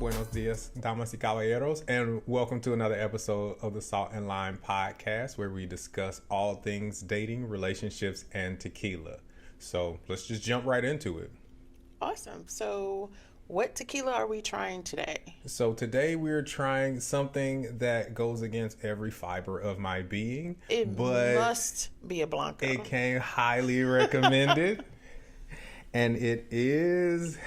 Buenos dias, damas y caballeros, and welcome to another episode of the Salt and Lime podcast, where we discuss all things dating, relationships, and tequila. So let's just jump right into it. Awesome. So, what tequila are we trying today? So today we're trying something that goes against every fiber of my being. It must be a Blanco. It came highly recommended, and it is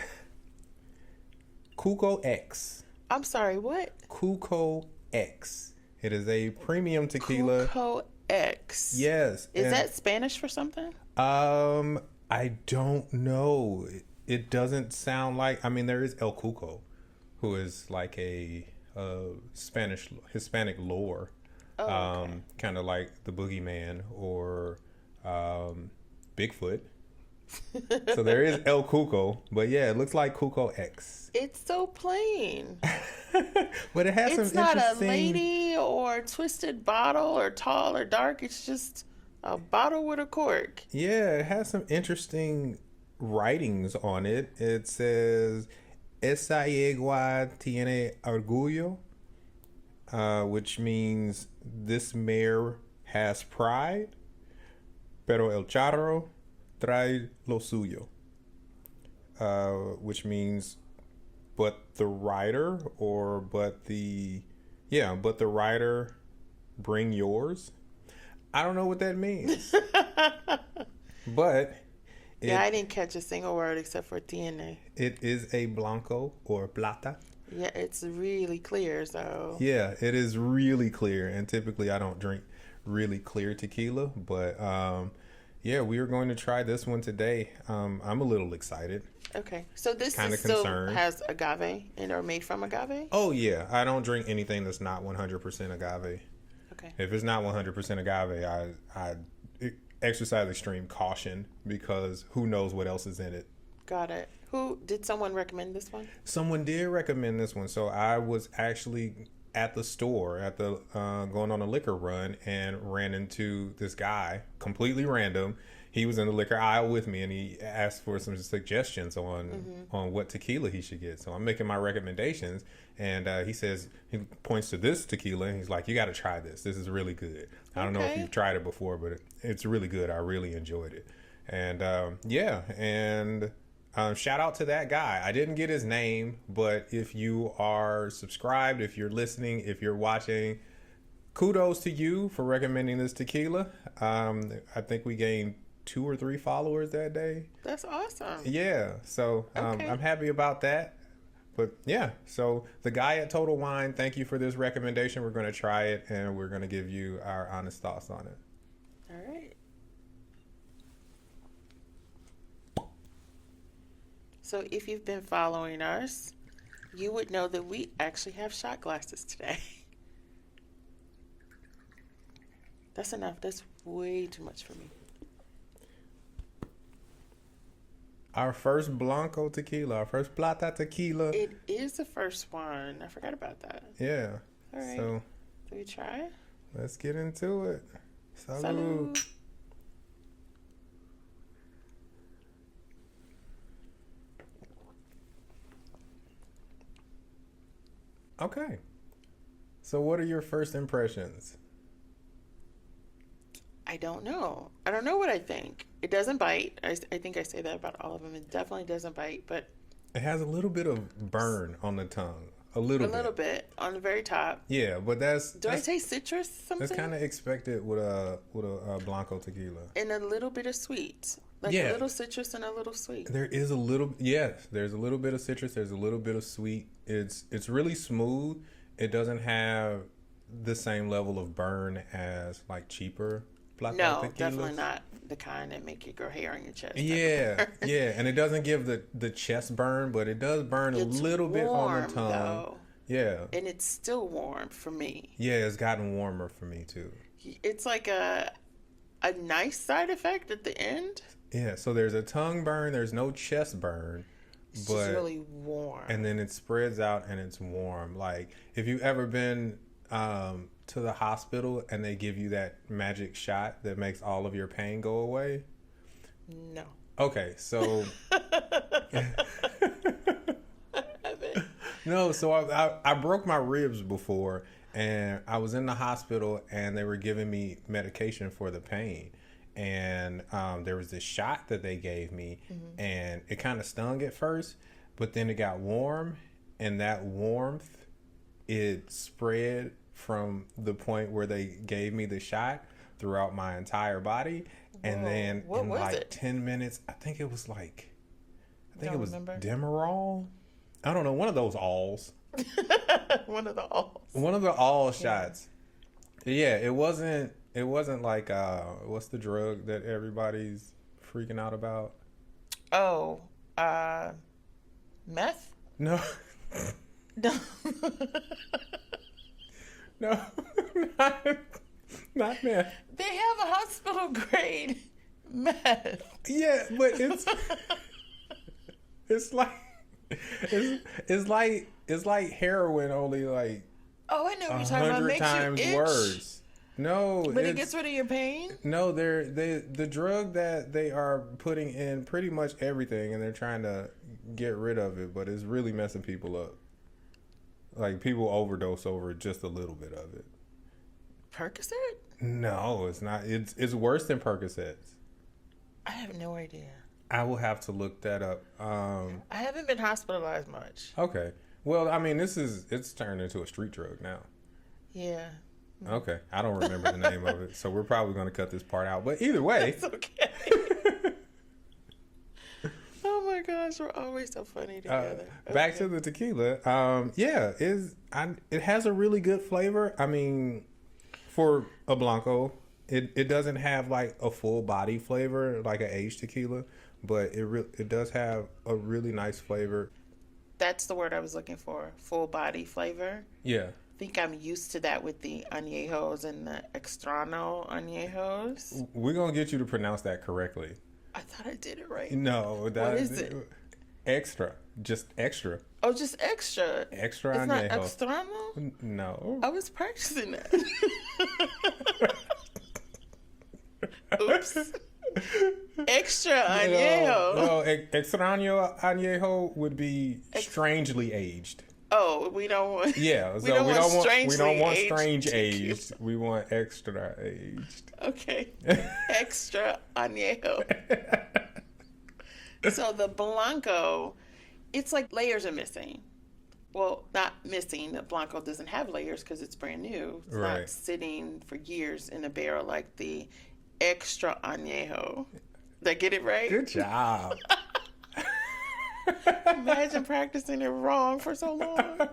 Cuco X. I'm sorry, what? Cuco X. It is a premium tequila. Cuco X. Yes. Is that Spanish for something? I don't know. It doesn't sound like. I mean, there is El Cuco, who is like a Hispanic lore, kind of like the Boogeyman or Bigfoot. So there is El Cuco, but yeah, it looks like Cuco X. It's so plain. But it has some interesting. It's not a lady or twisted bottle or tall or dark. It's just a bottle with a cork. Yeah, it has some interesting writings on it. It says Esa yegua tiene orgullo, which means this mare has pride, pero el charro trae lo suyo, which means but the rider bring yours. I don't know what that means. But I didn't catch a single word except for tiene. It is a blanco or plata. Yeah, it's really clear, so. Yeah, it is really clear, and typically I don't drink really clear tequila, but yeah, we are going to try this one today. I'm a little excited. Okay, so this Kinda is still concerned. has agave and are made from agave? Oh yeah, I don't drink anything that's not 100% agave. Okay. If it's not 100% agave, I exercise extreme caution because who knows what else is in it. Got it. Did someone recommend this one? Someone did recommend this one. So I was actually at the store going on a liquor run and ran into this guy, completely random. He was in the liquor aisle with me and he asked for some suggestions on what tequila he should get. So I'm making my recommendations, and he points to this tequila and he's like, you got to try this. This is really good. I don't know if you've tried it before, but it's really good. I really enjoyed it. And shout out to that guy. I didn't get his name, but if you are subscribed, if you're listening, if you're watching, kudos to you for recommending this tequila. I think we gained 2 or 3 followers that day. That's awesome. Yeah, so I'm happy about that. But yeah, so the guy at Total Wine, thank you for this recommendation. We're going to try it and we're going to give you our honest thoughts on it. All right. So if you've been following us, you would know that we actually have shot glasses today. That's enough. That's way too much for me. Our first Blanco tequila, our first Plata tequila. It is the first one. I forgot about that. Yeah. All right. So, do we try? Let's get into it. Salud. Salud. Okay. So what are your first impressions? I don't know. I don't know what I think. It doesn't bite. I think I say that about all of them. It definitely doesn't bite, but it has a little bit of burn on the tongue. A little bit on the very top. Yeah, but Do I taste citrus? Something. That's kind of expected with a Blanco tequila. And a little bit of sweet, a little citrus and a little sweet. There is a little. Yes, there's a little bit of citrus. There's a little bit of sweet. It's really smooth. It doesn't have the same level of burn as like cheaper Plata tequilas. Definitely not the kind that make you grow hair on your chest. Yeah, yeah, and it doesn't give the chest burn, but it does burn a little bit on the tongue. Though. Yeah, and it's still warm for me. Yeah, it's gotten warmer for me too. It's like a nice side effect at the end. Yeah, so there's a tongue burn. There's no chest burn. It's just really warm. And then it spreads out and it's warm. Like if you've ever been to the hospital and they give you that magic shot that makes all of your pain go away? No. Okay, so No, so I broke my ribs before, and I was in the hospital, and they were giving me medication for the pain. And there was this shot that they gave me, and it kind of stung at first, but then it got warm, and that warmth, it spread from the point where they gave me the shot throughout my entire body. And Whoa. then What in was like it? 10 minutes, I think it was Don't remember. Demerol. I don't know, one of those alls. One of the alls. One of the all shots. Yeah, it wasn't like what's the drug that everybody's freaking out about? Oh, meth? No. No. No. Not meth. They have a hospital grade meth. Yeah, but it's like it's like heroin, only like Oh, I know what you're talking about. 100 Makes times you itch. worse. No, But it gets rid of your pain? no. The drug that they are putting in pretty much everything, and they're trying to get rid of it, but it's really messing people up. Like, people overdose over just a little bit of it. Percocet? No, it's not. It's worse than Percocets. I have no idea. I will have to look that up. I haven't been hospitalized much. Okay. Well, I mean, it's turned into a street drug now. Yeah. Okay. I don't remember the name of it, so we're probably going to cut this part out. But either way. It's okay. Oh my gosh, we're always so funny together. Back to the tequila. Yeah, it has a really good flavor. I mean, for a Blanco, it doesn't have like a full body flavor like an aged tequila, but it does have a really nice flavor. That's the word I was looking for. Full body flavor. Yeah. I think I'm used to that with the añejos and the extrano añejos. We're going to get you to pronounce that correctly. I thought I did it right. No. What is it? Extra. Just extra. Oh, just extra. Extra It's not añejo. extrano? No. I was practicing that. Oops. Extra añejo. No, extraño añejo would be strangely aged. Oh, we don't want. Yeah, so we don't want strange aged. We want extra aged. Okay. Extra añejo. So the Blanco, it's like layers are missing. Well, not missing. The Blanco doesn't have layers because it's brand new. It's not sitting for years in a barrel like the extra añejo. Did I get it right? Good job. Imagine practicing it wrong for so long.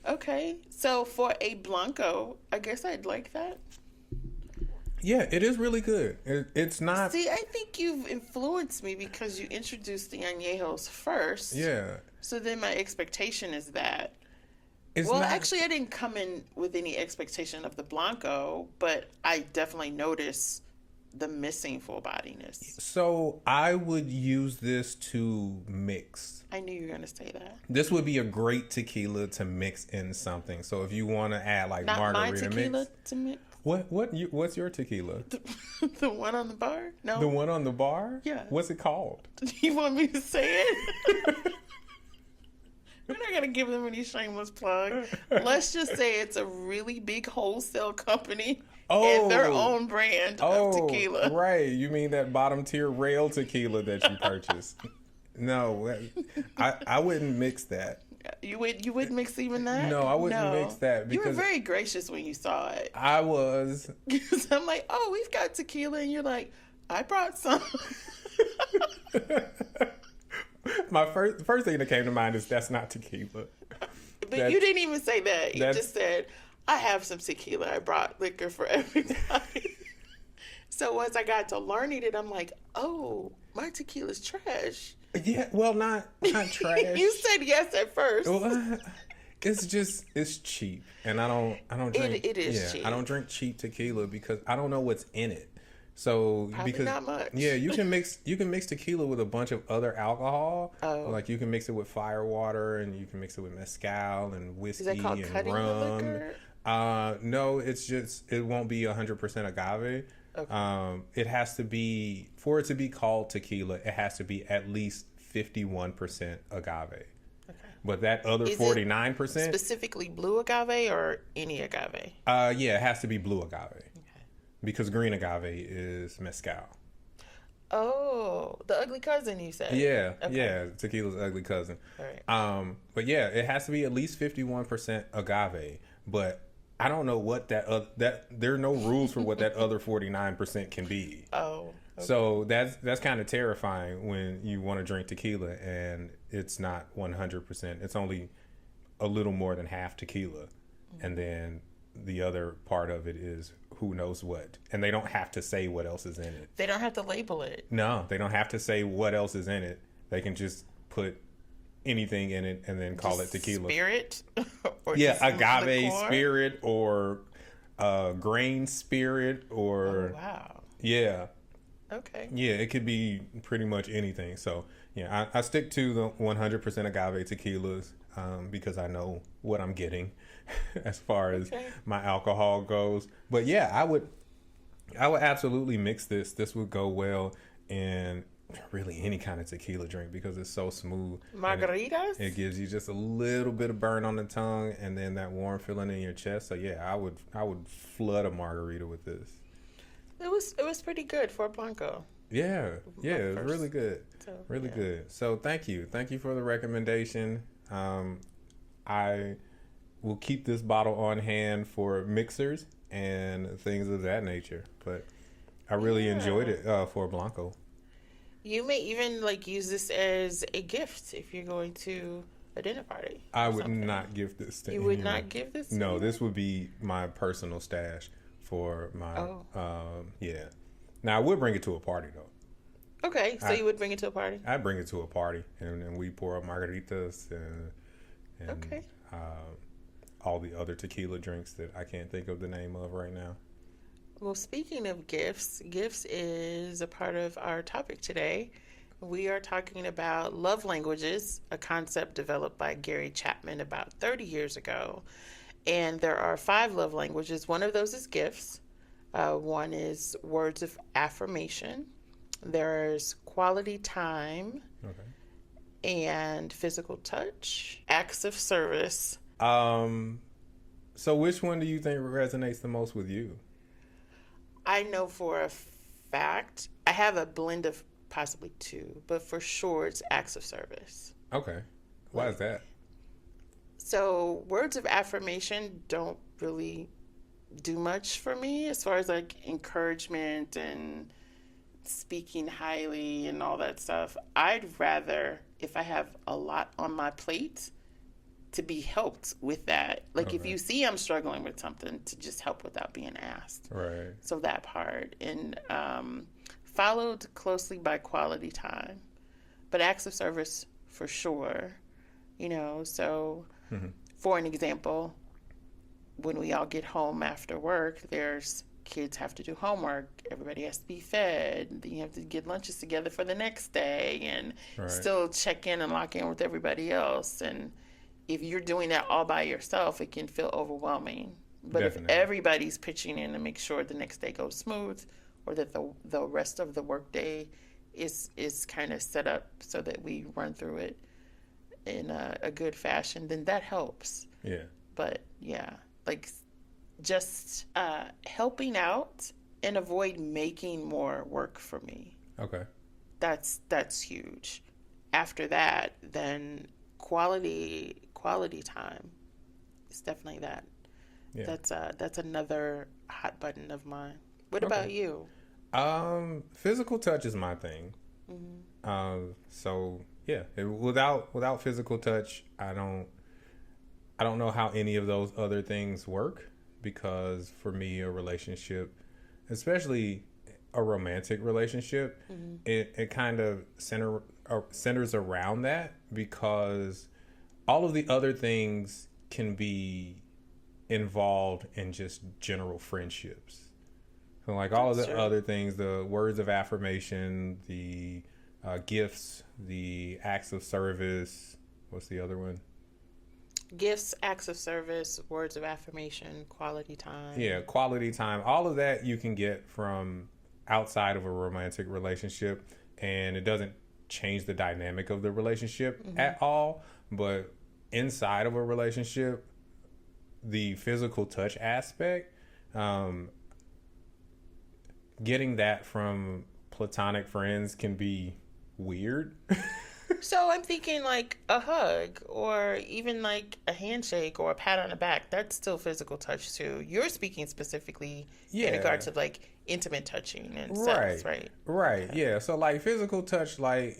Okay, so for a Blanco, I guess I'd like that. Yeah, it is really good. It's not. See, I think you've influenced me because you introduced the añejos first. Yeah. So then my expectation is that. It's Well, not, actually, I didn't come in with any expectation of the Blanco, but I definitely notice the missing full bodiness. So I would use this to mix. I knew you were going to say that. This would be a great tequila to mix in something. So if you want to add like Not my margarita tequila mix. to mix. What's your tequila? The one on the bar? No. The one on the bar? Yeah. What's it called? You want me to say it? We're not going to give them any shameless plug. Let's just say it's a really big wholesale company and their own brand of tequila. Right. You mean that bottom tier rail tequila that you purchased? No, I wouldn't mix that. You wouldn't mix even that? No, I wouldn't mix that You were because very gracious when you saw it. I was. Because I'm like, oh, we've got tequila. And you're like, I brought some. My first thing that came to mind is that's not tequila. But you didn't even say that. You just said, I have some tequila. I brought liquor for everybody. So once I got to learning it, I'm like, oh, my tequila's trash. Yeah, well, not trash. You said yes at first. Well, it's cheap, and I don't drink. It is cheap. I don't drink cheap tequila because I don't know what's in it. So Probably because not much. Yeah, you can mix tequila with a bunch of other alcohol. Oh. Like you can mix it with fire water, and you can mix it with mezcal and whiskey Is that called and cutting rum. the liquor? No, it won't be 100% agave. Okay. It has to be, for it to be called tequila, it has to be at least 51% agave. Okay. But that other Is it 49%, specifically blue agave or any agave? yeah, it has to be blue agave because green agave is mezcal. Oh, the ugly cousin you said. Yeah, Okay. yeah, tequila's ugly cousin. All right. But yeah, it has to be at least 51% agave. But I don't know what that there are no rules for what that other 49% can be. Oh. Okay. So that's kind of terrifying when you want to drink tequila and it's not 100%. It's only a little more than half tequila, and then the other part of it is who knows what. And they don't have to say what else is in it. They don't have to label it. No, they don't have to say what else is in it. They can just put anything in it and then call it tequila. Spirit? Or Yeah, just agave liqueur? spirit or grain spirit or Oh, wow. yeah. Okay. Yeah, it could be pretty much anything. So yeah, I stick to the 100% agave tequilas because I know what I'm getting as far as my alcohol goes. But yeah, I would absolutely mix this. This would go well in really any kind of tequila drink because it's so smooth. Margaritas? It gives you just a little bit of burn on the tongue and then that warm feeling in your chest. So yeah, I would flood a margarita with this. It was pretty good for a Blanco. Yeah, it was really good. So, Really good. So thank you for the recommendation. I will keep this bottle on hand for mixers and things of that nature. But I really enjoyed it for Blanco. You may even use this as a gift if you're going to a dinner party. I would not give this to You anyone. would not give this to No, anyone? this would be my personal stash for my Oh. yeah. Now I would bring it to a party though. Okay, so you would bring it to a party? I'd bring it to a party and we pour up margaritas and Okay. all the other tequila drinks that I can't think of the name of right now. Well, speaking of gifts is a part of our topic today. We are talking about love languages, a concept developed by Gary Chapman about 30 years ago. And there are 5 love languages. One of those is gifts. One is words of affirmation. There's quality time. Okay. And physical touch, acts of service. So which one do you think resonates the most with you? I know for a fact, I have a blend of possibly 2, but for sure it's acts of service. Okay. Why is that? So words of affirmation don't really do much for me as far as encouragement and speaking highly and all that stuff. I'd rather, if I have a lot on my plate, to be helped with that. If you see I'm struggling with something, to just help without being asked. Right. So that part. And followed closely by quality time. But acts of service for sure. So for an example, when we all get home after work, there's kids have to do homework. Everybody has to be fed. Then you have to get lunches together for the next day and still check in and lock in with everybody else. And if you're doing that all by yourself, it can feel overwhelming. But Definitely. if everybody's pitching in to make sure the next day goes smooth, or that the rest of the workday is kind of set up so that we run through it in a good fashion, then that helps. Yeah. But yeah, just helping out and avoid making more work for me. Okay. That's huge. After that, then quality time is definitely that. Yeah. That's another hot button of mine. What about you? Physical touch is my thing. So yeah, without physical touch, I don't know how any of those other things work, because for me, a relationship, especially a romantic relationship, it kind of centers around that, because all of the other things can be involved in just general friendships. So all of the other things, the words of affirmation, the gifts, the acts of service. What's the other one? Gifts, acts of service, words of affirmation, quality time. Yeah, quality time. All of that you can get from outside of a romantic relationship, and it doesn't change the dynamic of the relationship at all. But inside of a relationship, the physical touch aspect, um, getting that from platonic friends can be weird. So I'm thinking like a hug or even like a handshake or a pat on the back. That's still physical touch too. You're speaking specifically in Yeah. regards of like intimate touching and sex, Right. right? Right. Okay. Yeah. So like physical touch, like,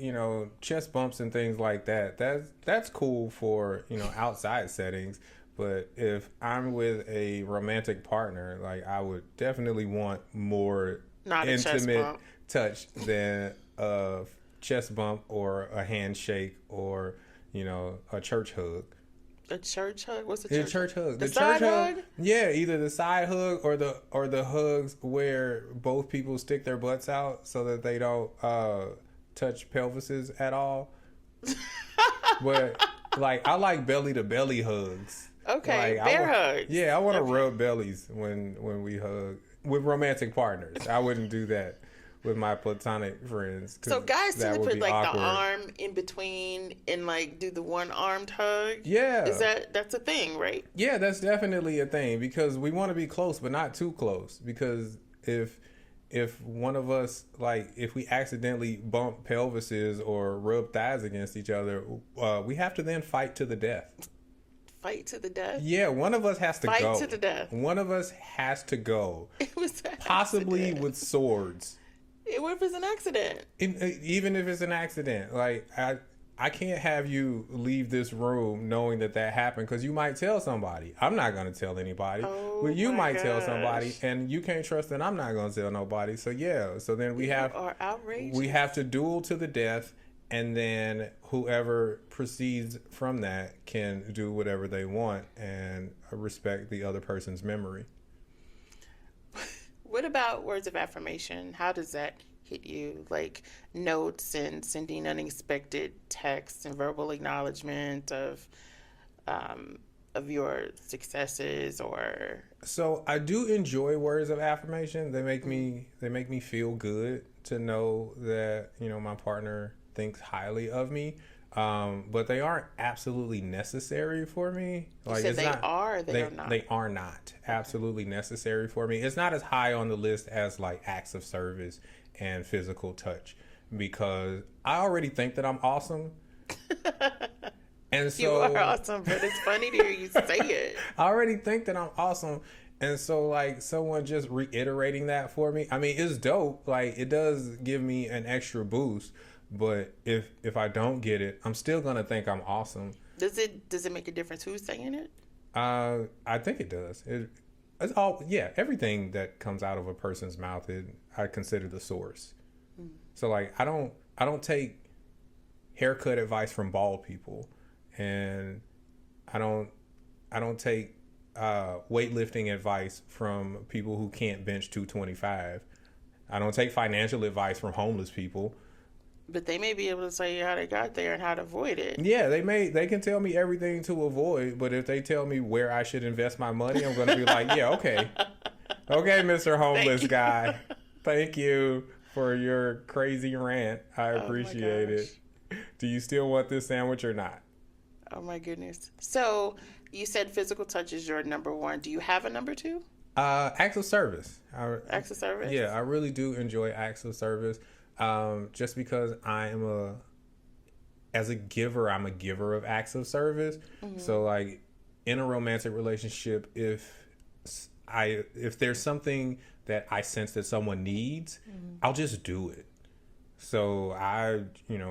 chest bumps and things like that. That's cool for, outside settings. But if I'm with a romantic partner, like I would definitely want more Not a chest intimate bump. touch than a chest bump or a handshake or, a church hug. A church hug? What's a The church hug? church hug. The The church side hug. hug? Yeah, either the side hug or the hugs where both people stick their butts out so that they don't touch pelvises at all. But like I like belly to belly hugs. Okay, Like bear hugs. yeah, I want to Okay. rub bellies when we hug with romantic partners. I wouldn't do that with my platonic friends So because guys tend that to would put be like the awkward. arm in between and like do the one armed hug. Is Yeah. that's a thing, right? Yeah, that's definitely a thing because we want to be close, but not too close. Because if one of us, like if we accidentally bump pelvises or rub thighs against each other, we have to then fight to the death. Fight to the death. Yeah, one of us has to Fight go. to the death. One of us has to go, It was an possibly accident. with swords. What if it's an accident? Even if it's an accident, like I can't have you leave this room knowing that happened because you might tell somebody. I'm not going to tell anybody, Oh but you my might tell somebody, gosh. and you can't trust that I'm not going to tell nobody. So yeah, so then You are outrageous. we have to duel to the death, and then whoever proceeds from that can do whatever they want and respect the other person's memory. What about words of affirmation? How does that hit you? Like notes and sending unexpected texts and verbal acknowledgement of your successes or So I do enjoy words of affirmation. They make me feel good to know that my partner thinks highly of me. But they aren't absolutely necessary for me. you Like said it's they not. are, they are not. They are not absolutely necessary for me. It's not as high on the list as like acts of service and physical touch because I already think that I'm awesome. And You are so awesome, but it's funny to hear you say it. I already think that I'm awesome. And so like someone just reiterating that for me, I mean, it's dope. Like it does give me an extra boost. But if I don't get it, I'm still gonna think I'm awesome. Does it make a difference who's saying it? I think it does. It's all yeah. Everything that comes out of a person's mouth, I consider the source. So like I don't take haircut advice from bald people, and I don't take weightlifting advice from people who can't bench 225. I don't take financial advice from homeless people. But they may be able to tell you how they got there and how to avoid it. Yeah, they can tell me everything to avoid, but if they tell me where I should invest my money, I'm going to be like, yeah, okay. Okay, Mr. Homeless guy. Thank you for your crazy rant. I appreciate it. Do you still want this sandwich or not? Oh my goodness. So you said physical touch is your number one. Do you have a number two? Acts of service. Acts of service? Yeah, I really do enjoy acts of service. Just because as a giver, I'm a giver of acts of service. Mm-hmm. So like in a romantic relationship, if there's something that I sense that someone needs, I'll just do it. So I,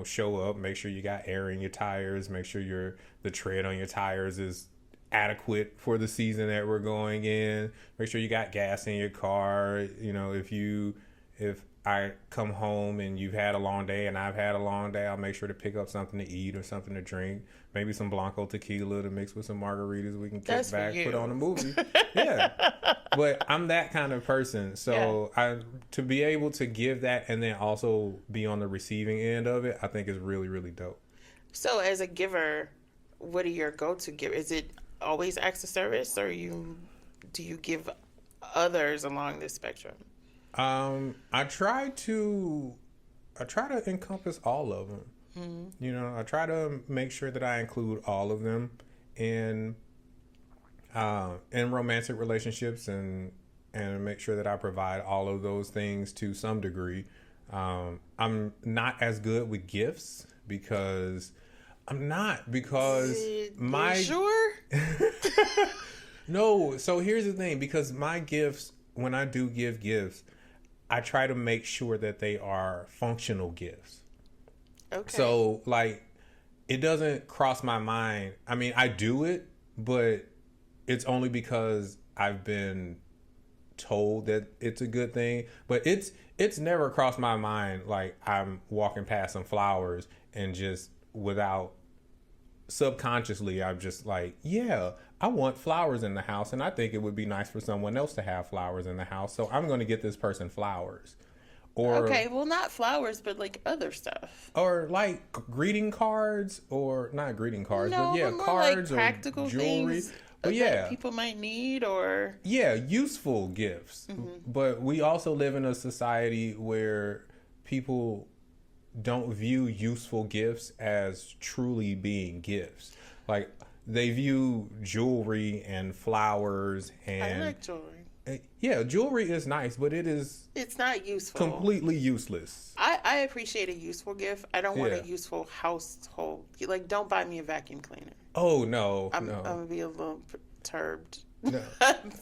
show up, make sure you got air in your tires, make sure the tread on your tires is adequate for the season that we're going in. Make sure you got gas in your car. If I come home and you've had a long day and I've had a long day, I'll make sure to pick up something to eat or something to drink. Maybe some Blanco tequila to mix with some margaritas. We can kick back, put on a movie. Yeah. But I'm that kind of person. So to be able to give that and then also be on the receiving end of it, I think is really, really dope. So as a giver, what are your go-to give? Is it always acts of service or do you give others along this spectrum? I try to encompass all of them. Mm-hmm. I try to make sure that I include all of them. in romantic relationships, and make sure that I provide all of those things to some degree. I'm not as good with gifts because You my sure? no. So here's the thing, because my gifts, when I do give gifts, I try to make sure that they are functional gifts. Okay. So like, it doesn't cross my mind. I mean, I do it, but it's only because I've been told that it's a good thing. But it's never crossed my mind like I'm walking past some flowers and just without subconsciously I'm just like, yeah, I want flowers in the house, and I think it would be nice for someone else to have flowers in the house, so I'm going to get this person flowers. Or Okay, well, not flowers, but like other stuff. or like greeting cards, or not greeting cards, but No, yeah, but more like cards or practical jewelry. things But that yeah, people might need, or yeah, useful gifts. But we also live in a society where people don't view useful gifts as truly being gifts. Like, they view jewelry and flowers I and like jewelry. yeah, jewelry is nice, but it is It's not useful. completely useless. I appreciate a useful gift. I don't want Yeah. a useful household. Like, don't buy me a vacuum cleaner. Oh no, I'm no, gonna be a little perturbed. no.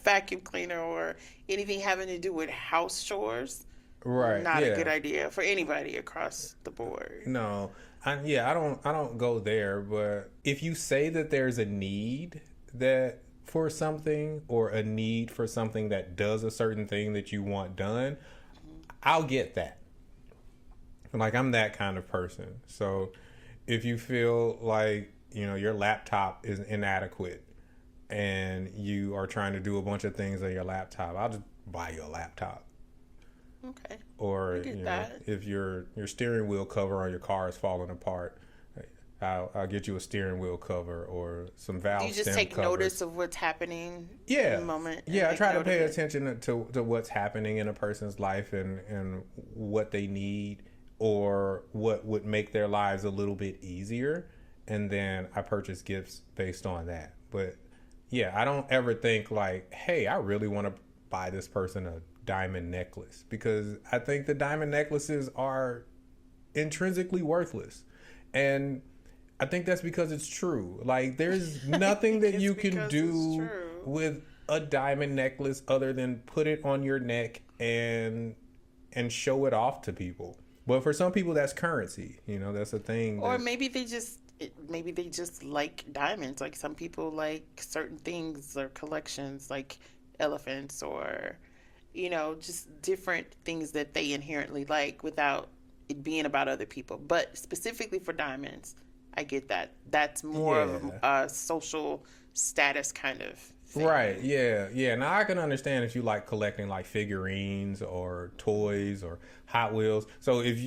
Vacuum cleaner or anything having to do with house chores. Right? Not Yeah. a good idea for anybody across the board. No, I don't go there. But if you say that there's a need that for something, or a need for something that does a certain thing that you want done, I'll get that. Like, I'm that kind of person. So if you feel like, your laptop is inadequate and you are trying to do a bunch of things on your laptop, I'll just buy you a laptop. Okay. Or I get that. if your steering wheel cover on your car is falling apart, I'll get you a steering wheel cover or some valve Do you just stem take covers. notice of what's happening Yeah, in the moment? and yeah. I make try to note pay of it? attention to what's happening in a person's life, and what they need, or what would make their lives a little bit easier, and then I purchase gifts based on that. But yeah, I don't ever think like, hey, I really want to buy this person a diamond necklace, because I think the diamond necklaces are intrinsically worthless. And I think that's because it's true. Like, there's nothing that It's you can because it's do true. with a diamond necklace other than put it on your neck and show it off to people. But for some people, that's currency. That's a thing. Or maybe they just like diamonds. Like, some people like certain things or collections, like elephants, or just different things that they inherently like without it being about other people. But specifically for diamonds, I get that. That's more of a social status kind of thing. Right, yeah, yeah. Now, I can understand if you like collecting like figurines or toys or Hot Wheels. So if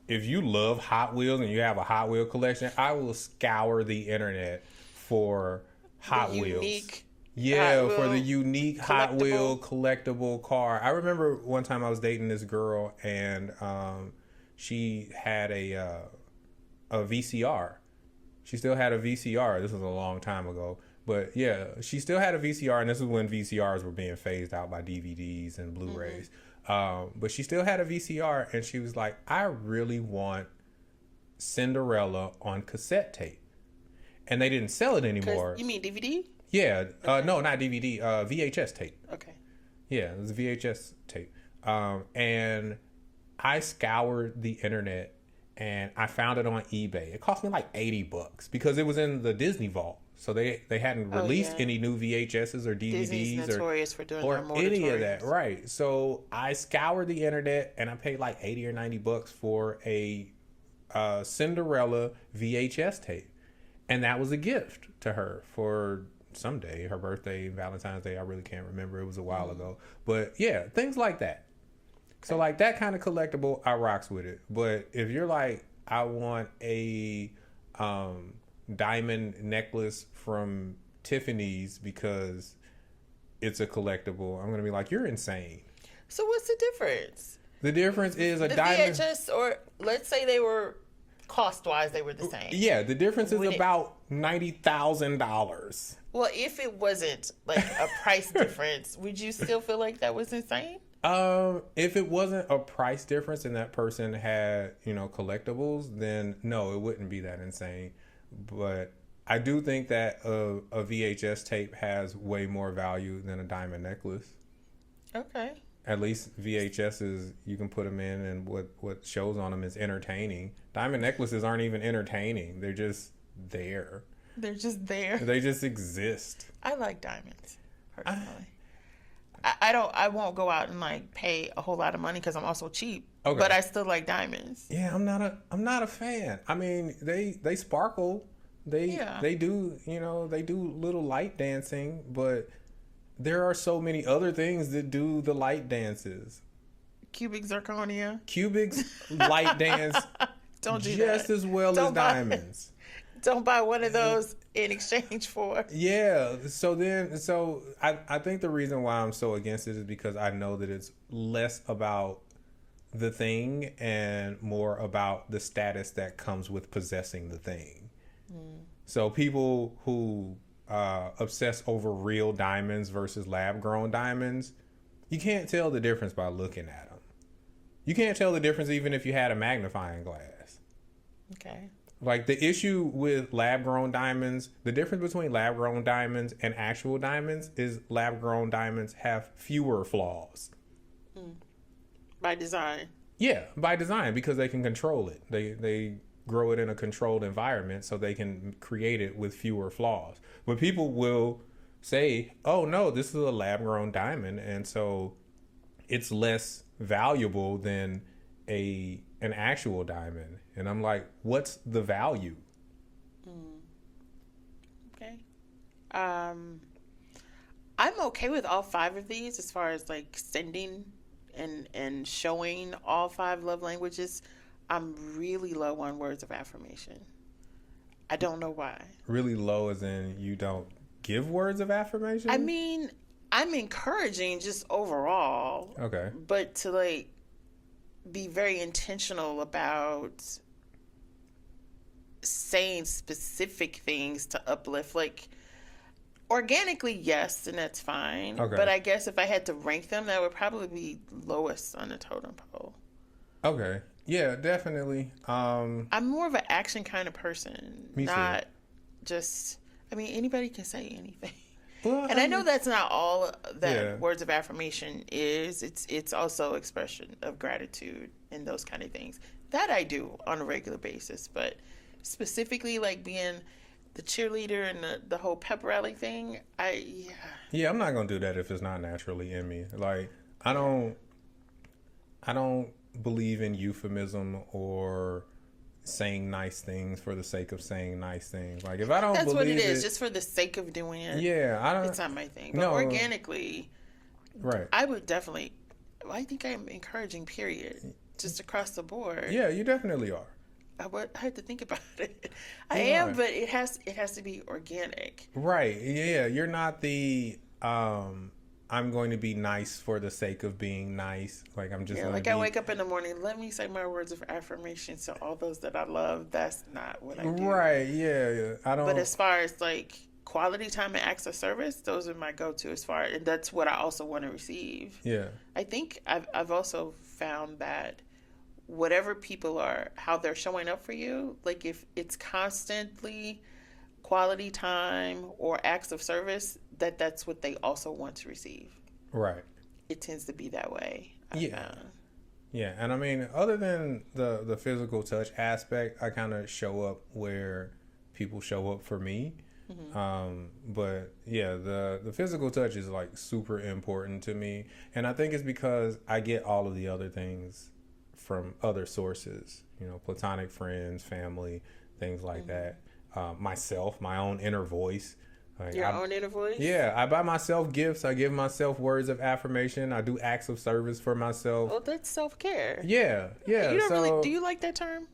you love Hot Wheels and you have a Hot Wheel collection, I will scour the internet for Hot Wheels. Unique Yeah, Hot for the Wheel unique Hot Wheel collectible car. I remember one time I was dating this girl, and she had a VCR. She still had a VCR. This was a long time ago. But yeah, she still had a VCR, and this is when VCRs were being phased out by DVDs and Blu-rays. But she still had a VCR, and she was like, I really want Cinderella on cassette tape. And they didn't sell it anymore. You mean DVD? Yeah. No, not DVD. VHS tape. Okay. Yeah, it was VHS tape. And I scoured the internet, and I found it on eBay. It cost me like $80 because it was in the Disney vault. So they hadn't released any new VHSs or DVDs Disney's notorious for doing or their any of that. moratoriums. Right. So I scoured the internet, and I paid like $80 or $90 for a Cinderella VHS tape. And that was a gift to her for someday, her birthday, Valentine's Day. I really can't remember. It was a while ago. But yeah, things like that. So like that kind of collectible, I rocks with it. But if you're like, I want a diamond necklace from Tiffany's because it's a collectible, I'm gonna be like, you're insane. So what's the difference? The difference is a The diamond. VHS, or let's say they were cost-wise, they were the same. Yeah, the difference is Would it- about $90,000. Well, if it wasn't like a price difference, would you still feel like that was insane? If it wasn't a price difference and that person had, collectibles, then no, it wouldn't be that insane. But I do think that a VHS tape has way more value than a diamond necklace. Okay. At least VHSs, you can put them in, and what shows on them is entertaining. Diamond necklaces aren't even entertaining. They're just there. They're just there. They just exist. I like diamonds, personally. I won't go out and like pay a whole lot of money because I'm also cheap. Okay. But I still like diamonds. Yeah, I'm not a fan. I mean, they sparkle. They do, they do little light dancing, but there are so many other things that do the light dances. Cubic zirconia. Cubics light dance Don't do just that. as well Don't as diamonds. Don't buy one of those in exchange for. Yeah. So I think the reason why I'm so against it is because I know that it's less about the thing and more about the status that comes with possessing the thing. So people who obsess over real diamonds versus lab grown diamonds, you can't tell the difference by looking at them. You can't tell the difference even if you had a magnifying glass. Okay. Like the issue with lab grown diamonds, the difference between lab grown diamonds and actual diamonds is lab grown diamonds have fewer flaws. By design. Yeah, by design, because they can control it. They grow it in a controlled environment so they can create it with fewer flaws. But people will say, oh no, this is a lab grown diamond, and so it's less valuable than an actual diamond. And I'm like, what's the value? Okay. I'm okay with all 5 of these as far as like sending and showing all 5 love languages. I'm really low on words of affirmation. I don't know why. Really low as in you don't give words of affirmation? I mean, I'm encouraging just overall. Okay. But to like be very intentional about saying specific things to uplift, like organically, yes, and that's fine. Okay. But I guess if I had to rank them, that would probably be lowest on the totem pole. Okay. Yeah, definitely. I'm more of an action kind of person. Me too. Not just, I mean, anybody can say anything. Well, And I know that's not all that Yeah. words of affirmation is. It's also expression of gratitude and those kind of things. That I do on a regular basis. But specifically like being the cheerleader and the whole pep rally thing, Yeah, I'm not gonna do that if it's not naturally in me. Like I don't believe in euphemism or saying nice things for the sake of saying nice things. Like if I don't that's believe what it is, just for the sake of doing it. Yeah, I don't. It's not my thing. But No. organically, Right. I would definitely. I think I'm encouraging. Period. Just across the board. Yeah, you definitely are. I had to think about it. I You am, are. but it has to be organic. Right. Yeah, you're not the I'm going to be nice for the sake of being nice. Like I'm just Yeah, gonna like be, I wake up in the morning, let me say my words of affirmation to all those that I love. That's not what I do. Right. Yeah. I don't. But as far as like quality time and acts of service, those are my go-to as far, and that's what I also want to receive. Yeah. I think I've also found that whatever people are, how they're showing up for you, like if it's constantly quality time or acts of service, that's what they also want to receive. Right. It tends to be that way. Yeah. Yeah, and I mean, other than the physical touch aspect, I kind of show up where people show up for me. But yeah, the physical touch is like super important to me, and I think it's because I get all of the other things from other sources. Platonic friends, family, things like that. Myself, my own inner voice. Like Your own inner voice? Yeah, I buy myself gifts. I give myself words of affirmation. I do acts of service for myself. Well, that's self-care. Yeah. You don't really, do you like that term?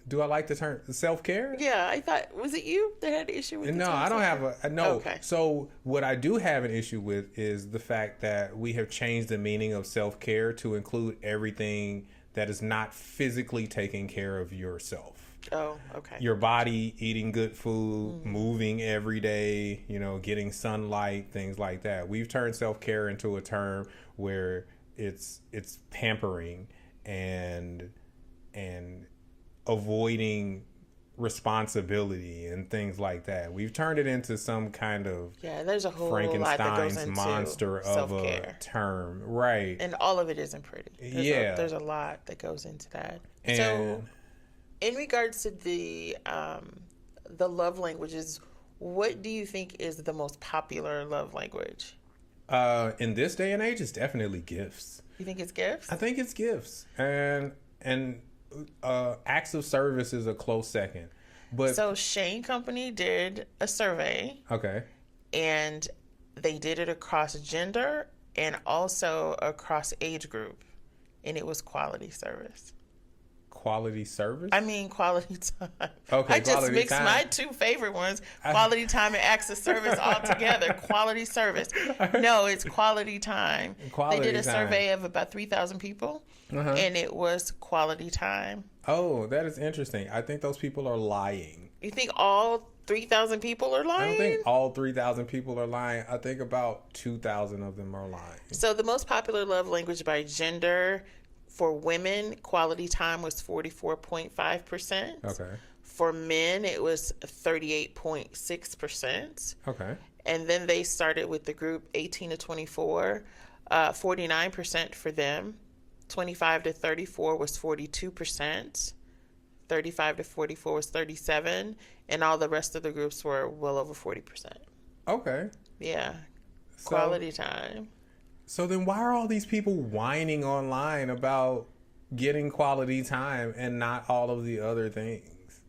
Do I like the term self-care? Yeah, I thought, was it you that had an issue with the No, term I don't self-care? have no. Okay. So what I do have an issue with is the fact that we have changed the meaning of self-care to include everything that is not physically taking care of yourself. Oh, okay. Your body, eating good food, moving every day, getting sunlight, things like that. We've turned self-care into a term where it's pampering and avoiding responsibility and things like that. We've turned it into some kind of there's a whole Frankenstein's lot that goes into monster of self-care. A term, right? And all of it isn't pretty. There's a lot that goes into that. And so, in regards to the love languages, what do you think is the most popular love language? In this day and age, it's definitely gifts. You think it's gifts? I think it's gifts, and acts of service is a close second. But so Shane Company did a survey. Okay. And they did it across gender and also across age group, and it was quality service. Quality service? I mean quality time. Okay, I just mixed my two favorite ones, quality time and acts of service all together. Quality service. No, it's quality time. They did a survey of about 3,000 people, and it was quality time. Oh, that is interesting. I think those people are lying. You think all 3,000 people are lying? I don't think all 3,000 people are lying. I think about 2,000 of them are lying. So the most popular love language by gender for women, quality time was 44.5%. Okay. For men, it was 38.6%. Okay. And then they started with the group 18 to 24, 49% for them. 25 to 34 was 42%. 35 to 44 was 37%. And all the rest of the groups were well over 40%. Okay. Yeah. Quality time. So then why are all these people whining online about getting quality time and not all of the other things?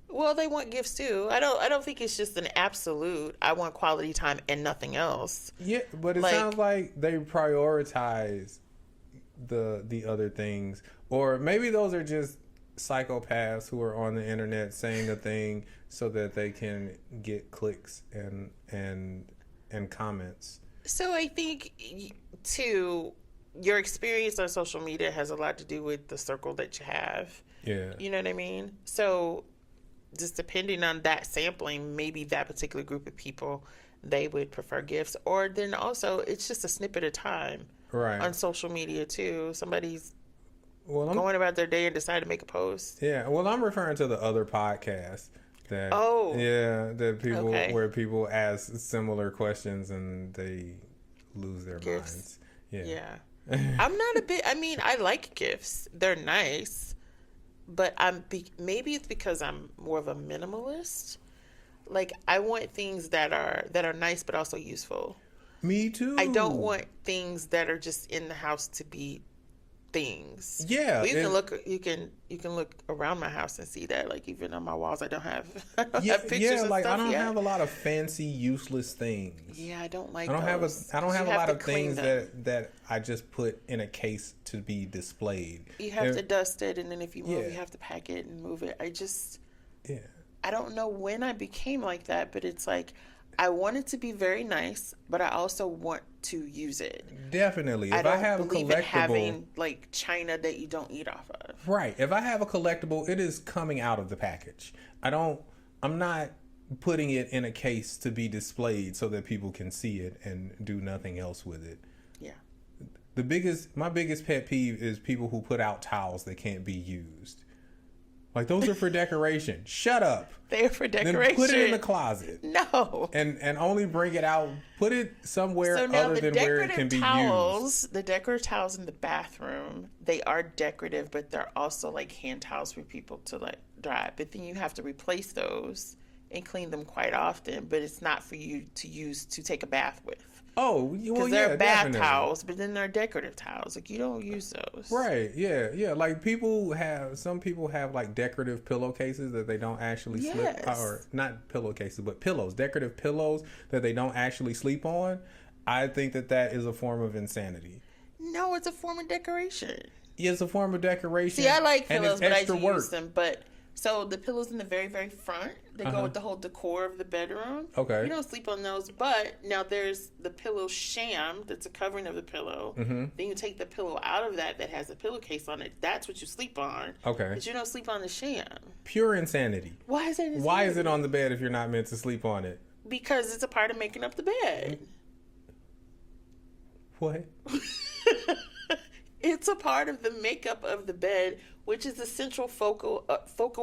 Well, they want gifts too. I don't think it's just an absolute, I want quality time and nothing else. Yeah, but it sounds like they prioritize the other things. Or maybe those are just psychopaths who are on the internet saying a thing so that they can get clicks and comments. So I think, too, your experience on social media has a lot to do with the circle that you have. Yeah. You know what I mean? So just depending on that sampling, maybe that particular group of people, they would prefer gifts. Or then also, it's just a snippet of time on social media, too. Somebody's going about their day and decide to make a post. Yeah. Well, I'm referring to the other podcast. That people where people ask similar questions and they lose their minds. Yeah. I'm not I like gifts. They're nice, but maybe it's because I'm more of a minimalist. Like I want things that are nice but also useful. Me too. I don't want things that are just in the house to be things. Yeah. Well, you can look around my house and see that. Like even on my walls, I don't have pictures and like stuff I don't yet. have a lot of fancy, useless things. Yeah, I don't like. I don't those. have a lot of things that I just put in a case to be displayed. You have to dust it, and then if you move, you have to pack it and move it. I don't know when I became like that, but it's like I want it to be very nice, but I also want to use it. Definitely. If I have a believe collectible, in having like china that you don't eat off of. Right. If I have a collectible, it is coming out of the package. I'm not putting it in a case to be displayed so that people can see it and do nothing else with it. Yeah. My biggest pet peeve is people who put out towels that can't be used. Like, those are for decoration. Shut up. They're for decoration. Then put it in the closet. No. And only bring it out. Put it somewhere other than where it can be used. The decorative towels in the bathroom, they are decorative, but they're also like hand towels for people to like dry. But then you have to replace those and clean them quite often. But it's not for you to use to take a bath with. Oh, well, because they're bath towels, but then they're decorative towels. Like you don't use those, right? Yeah. Like some people have like decorative pillowcases that they don't actually sleep, or not pillowcases, but pillows, decorative pillows that they don't actually sleep on. I think that is a form of insanity. No, it's a form of decoration. Yeah, it's a form of decoration. See, I like pillows, but I do use them. But So the pillows in the very, very front, they go with the whole decor of the bedroom. Okay. You don't sleep on those, but now there's the pillow sham that's a covering of the pillow. Then you take the pillow out of that has a pillowcase on it. That's what you sleep on. Okay. But you don't sleep on the sham. Pure insanity. Why is that insanity? Why is it on the bed if you're not meant to sleep on it? Because it's a part of making up the bed. What? It's a part of the makeup of the bed, which is the central focal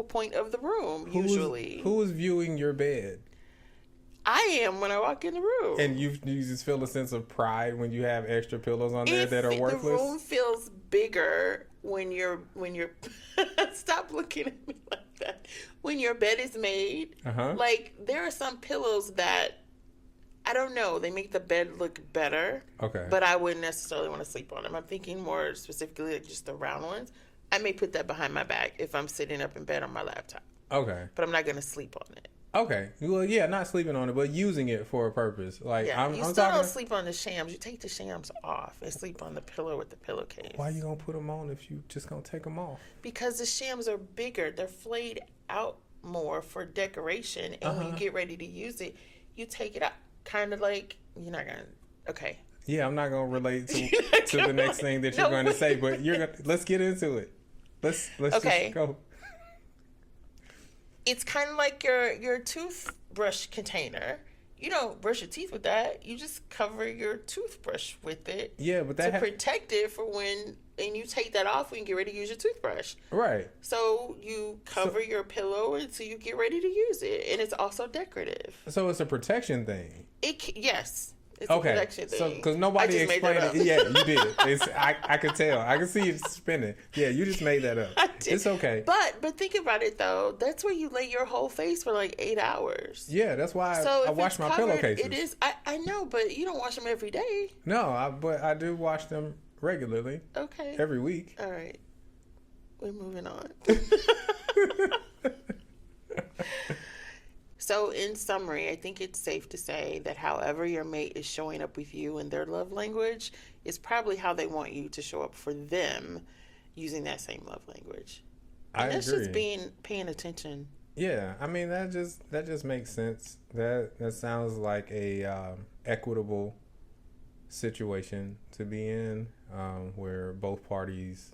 point of the room, usually. Who is viewing your bed? I am when I walk in the room. And you just feel a sense of pride when you have extra pillows on there that are worthless? The room feels bigger when you're stop looking at me like that. When your bed is made. Like, there are some pillows that, I don't know, they make the bed look better. Okay. But I wouldn't necessarily want to sleep on them. I'm thinking more specifically like just the round ones. I may put that behind my back if I'm sitting up in bed on my laptop. Okay. But I'm not going to sleep on it. Okay. Well, yeah, not sleeping on it, but using it for a purpose. Like, yeah, I'm still don't sleep on the shams. You take the shams off and sleep on the pillow with the pillowcase. Why are you going to put them on if you just going to take them off? Because the shams are bigger. They're flayed out more for decoration. And when you get ready to use it, you take it out. Kind of like, you're not going to, okay. Yeah, I'm not going to relate to the next thing that you're going to say, but let's get into it. Let's okay. Just go. It's kind of like your toothbrush container. You don't brush your teeth with that. You just cover your toothbrush with it. Yeah, but to protect it for when, and you take that off when you get ready to use your toothbrush. Right. So you cover your pillow until you get ready to use it, and it's also decorative. So it's a protection thing. Yes. It's okay. A protection thing. So because nobody explained it. Yeah, you did. I could tell. I can see it spinning. Yeah, you just made that up. I did. It's okay. But think about it though. That's where you lay your whole face for like 8 hours. Yeah, that's why I wash my pillowcases. It is. I know, but you don't wash them every day. No, but I do wash them regularly. Okay. Every week. All right. We're moving on. So in summary, I think it's safe to say that however your mate is showing up with you in their love language is probably how they want you to show up for them using that same love language. And that's agree. Just paying attention. Yeah, I mean that just makes sense. That sounds like a equitable situation to be in, where both parties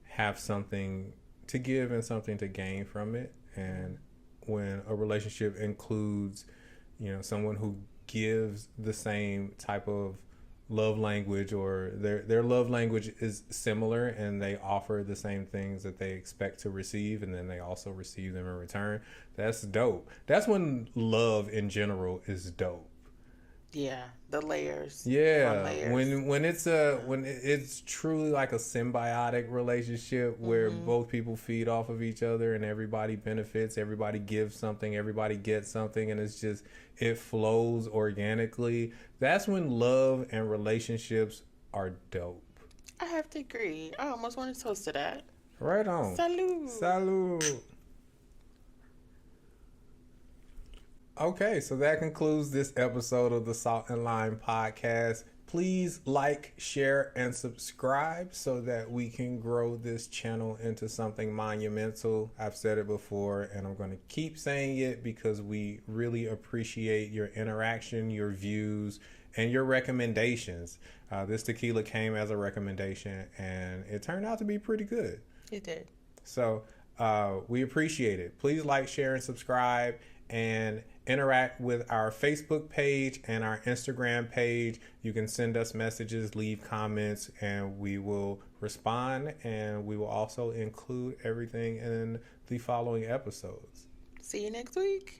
have something to give and something to gain from it. And when a relationship includes, someone who gives the same type of love language, or their love language is similar and they offer the same things that they expect to receive, and then they also receive them in return, that's dope. That's when love in general is dope. Yeah, the layers. Yeah, when it's truly like a symbiotic relationship where both people feed off of each other and everybody benefits, everybody gives something, everybody gets something, and it flows organically. That's when love and relationships are dope. I have to agree. I almost want to toast to that. Right on. Salud. Okay, so that concludes this episode of the Salt and Lime Podcast. Please like, share, and subscribe so that we can grow this channel into something monumental. I've said it before, and I'm going to keep saying it because we really appreciate your interaction, your views, and your recommendations. This tequila came as a recommendation, and it turned out to be pretty good. It did. So we appreciate it. Please like, share, and subscribe, and interact with our Facebook page and our Instagram page. You can send us messages, leave comments, and we will respond, and we will also include everything in the following episodes. See you next week.